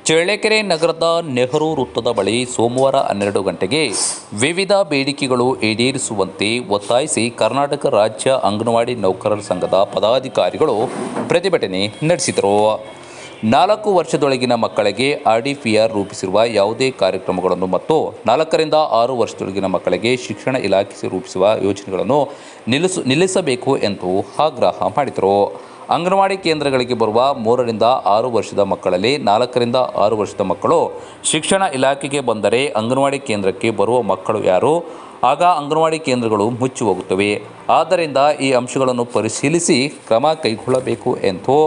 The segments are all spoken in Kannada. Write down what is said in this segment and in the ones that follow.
ಚಳ್ಳಕೆರೆ ನಗರದ ನೆಹರು ವೃತ್ತದ ಬಳಿ ಸೋಮವಾರ 12 ಗಂಟೆಗೆ ವಿವಿಧ ಬೇಡಿಕೆಗಳು ಈಡೇರಿಸುವಂತೆ ಒತ್ತಾಯಿಸಿ ಕರ್ನಾಟಕ ರಾಜ್ಯ ಅಂಗನವಾಡಿ ನೌಕರರ ಸಂಘದ ಪದಾಧಿಕಾರಿಗಳು ಪ್ರತಿಭಟನೆ ನಡೆಸಿದರು. 4 ವರ್ಷದೊಳಗಿನ ಮಕ್ಕಳಿಗೆ RDPR ರೂಪಿಸಿರುವ ಯಾವುದೇ ಕಾರ್ಯಕ್ರಮಗಳನ್ನು ಮತ್ತು 4 ರಿಂದ 6 ವರ್ಷದೊಳಗಿನ ಮಕ್ಕಳಿಗೆ ಶಿಕ್ಷಣ ಇಲಾಖೆ ರೂಪಿಸುವ ಯೋಜನೆಗಳನ್ನು ನಿಲ್ಲಿಸಬೇಕು ಎಂದು ಆಗ್ರಹ ಮಾಡಿದರು. ಅಂಗನವಾಡಿ ಕೇಂದ್ರಗಳಿಗೆ ಬರುವ 3 ರಿಂದ 6 ವರ್ಷದ ಮಕ್ಕಳಲ್ಲಿ 4 ರಿಂದ 6 ವರ್ಷದ ಮಕ್ಕಳು ಶಿಕ್ಷಣ ಇಲಾಖೆಗೆ ಬಂದರೆ ಅಂಗನವಾಡಿ ಕೇಂದ್ರಕ್ಕೆ ಬರುವ ಮಕ್ಕಳು ಯಾರು? ಆಗ ಅಂಗನವಾಡಿ ಕೇಂದ್ರಗಳು ಮುಚ್ಚಿ ಹೋಗುತ್ತವೆ. ಆದ್ದರಿಂದ ಈ ಅಂಶಗಳನ್ನು ಪರಿಶೀಲಿಸಿ ಕ್ರಮ ಕೈಗೊಳ್ಳಬೇಕು ಎಂದು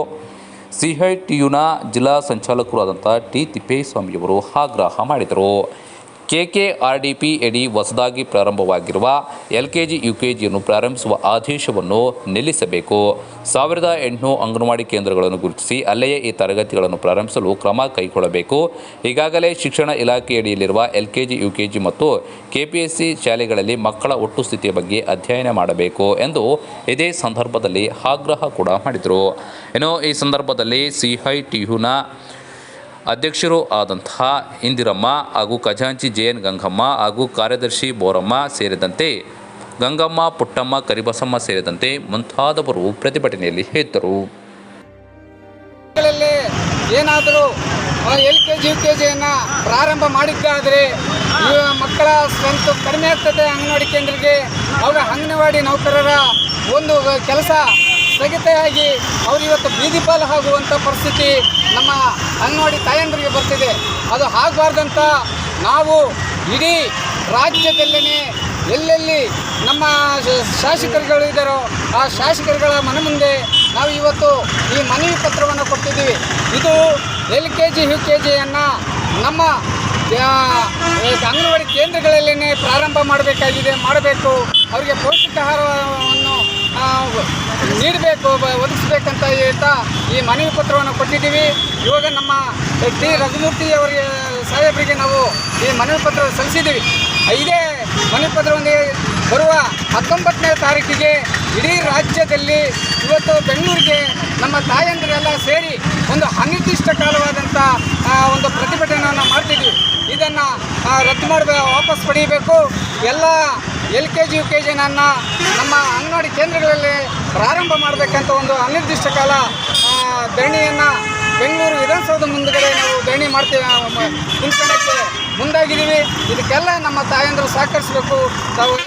CITUನ ಜಿಲ್ಲಾ ಸಂಚಾಲಕರು ಆದಂಥ ಟಿ ತಿಪ್ಪೇಸ್ವಾಮಿಯವರು ಆಗ್ರಹ ಮಾಡಿದರು. KKRDP ಅಡಿ ಹೊಸದಾಗಿ ಪ್ರಾರಂಭವಾಗಿರುವ LKG UKGಯನ್ನು ಪ್ರಾರಂಭಿಸುವ ಆದೇಶವನ್ನು ನಿಲ್ಲಿಸಬೇಕು. 1800 ಅಂಗನವಾಡಿ ಕೇಂದ್ರಗಳನ್ನು ಗುರುತಿಸಿ ಅಲ್ಲಿಯೇ ಈ ತರಗತಿಗಳನ್ನು ಪ್ರಾರಂಭಿಸಲು ಕ್ರಮ ಕೈಗೊಳ್ಳಬೇಕು. ಈಗಾಗಲೇ ಶಿಕ್ಷಣ ಇಲಾಖೆಯಡಿಯಲ್ಲಿರುವ LKG UKG ಮತ್ತು KPSC ಶಾಲೆಗಳಲ್ಲಿ ಮಕ್ಕಳ ಒಟ್ಟು ಸ್ಥಿತಿಯ ಬಗ್ಗೆ ಅಧ್ಯಯನ ಮಾಡಬೇಕು ಎಂದು ಇದೇ ಸಂದರ್ಭದಲ್ಲಿ ಆಗ್ರಹ ಕೂಡ ಮಾಡಿದರು. ಇನ್ನು ಈ ಸಂದರ್ಭದಲ್ಲಿ CITUನ ಅಧ್ಯಕ್ಷರು ಆದಂತಹ ಇಂದಿರಮ್ಮ ಹಾಗೂ ಖಜಾಂಚಿ JN ಗಂಗಮ್ಮ ಹಾಗೂ ಕಾರ್ಯದರ್ಶಿ ಬೋರಮ್ಮ ಸೇರಿದಂತೆ ಗಂಗಮ್ಮ, ಪುಟ್ಟಮ್ಮ, ಕರಿಬಸಮ್ಮ ಸೇರಿದಂತೆ ಮುಂತಾದವರು ಪ್ರತಿಭಟನೆಯಲ್ಲಿ ಇದ್ದರು. ಏನಾದರೂ LKG UKGಯನ್ನು ಪ್ರಾರಂಭ ಮಾಡಿದ್ದಾದರೆ ಮಕ್ಕಳ ಸ್ಟ್ರೆಂತ್ ಕಡಿಮೆ ಆಗ್ತದೆ. ಅಂಗನವಾಡಿ ಕೇಂದ್ರಕ್ಕೆ ಅವರ ಅಂಗನವಾಡಿ ನೌಕರರ ಒಂದು ಕೆಲಸ ಸ್ಥಗಿತೆಯಾಗಿ ಅವರು ಇವತ್ತು ಬೀದಿ ಪಾಲು ಆಗುವಂಥ ಪರಿಸ್ಥಿತಿ ನಮ್ಮ ಅಂಗನವಾಡಿ ತಾಯಂದರಿಗೆ ಬರ್ತಿದೆ. ಅದು ಆಗಬಾರ್ದಂತ ನಾವು ಇಡೀ ರಾಜ್ಯದಲ್ಲೇ ಎಲ್ಲೆಲ್ಲಿ ನಮ್ಮ ಶಾಸಕರುಗಳು ಇದ್ದಾರೋ ಆ ಶಾಸಕರುಗಳ ಮನೆ ಮುಂದೆ ನಾವು ಇವತ್ತು ಈ ಮನವಿ ಪತ್ರವನ್ನು ಕೊಟ್ಟಿದ್ದೀವಿ. ಇದು LKG UKGಯನ್ನು ನಮ್ಮ ಅಂಗನವಾಡಿ ಕೇಂದ್ರಗಳಲ್ಲೇ ಪ್ರಾರಂಭ ಮಾಡಬೇಕು. ಅವರಿಗೆ ಪೌಷ್ಟಿಕ ಆಹಾರವನ್ನು ನೀಡಬೇಕು, ಒದಗಿಸಬೇಕಂತ ಹೇಳ್ತಾ ಈ ಮನವಿ ಪತ್ರವನ್ನು ಕೊಟ್ಟಿದ್ದೀವಿ. ಇವಾಗ ನಮ್ಮ ಟಿ ರಘುಮೂರ್ತಿ ಅವರಿಗೆ ಸಾಹೇಬರಿಗೆ ನಾವು ಈ ಮನವಿ ಪತ್ರ ಸಲ್ಲಿಸಿದ್ದೀವಿ. ಇದೇ ಮನವಿ ಪತ್ರವೊಂದಿಗೆ ಬರುವ 19ನೇ ತಾರೀಕಿಗೆ ಇಡೀ ರಾಜ್ಯದಲ್ಲಿ ಇವತ್ತು ಬೆಂಗಳೂರಿಗೆ ನಮ್ಮ ತಾಯಂದಿರೆಲ್ಲ ಸೇರಿ ಒಂದು ಅನಿರ್ದಿಷ್ಟ ಕಾಲವಾದಂಥ ಒಂದು ಪ್ರತಿಭಟನೆಯನ್ನು ಮಾಡ್ತಿದ್ದೀವಿ. ಇದನ್ನು ರದ್ದು ಮಾಡಬೇಕು, ವಾಪಸ್ ಪಡೆಯಬೇಕು. ಎಲ್ಲ LKG UKGನನ್ನು ನಮ್ಮ ಅಂಗನವಾಡಿ ಕೇಂದ್ರಗಳಲ್ಲಿ ಪ್ರಾರಂಭ ಮಾಡಬೇಕಂತ ಒಂದು ಅನಿರ್ದಿಷ್ಟ ಕಾಲ ಧರಣಿಯನ್ನು ಬೆಂಗಳೂರು ವಿಧಾನಸೌಧ ಮುಂದುಗಡೆ ನಾವು ಧರಣಿ ನಿಲ್ಸ್ಕೊಳ್ಳೋಕ್ಕೆ ಮುಂದಾಗಿದ್ದೀವಿ. ಇದಕ್ಕೆಲ್ಲ ನಮ್ಮ ತಾಯಂದಿರು ಸಹಕರಿಸಬೇಕು. ತಾವು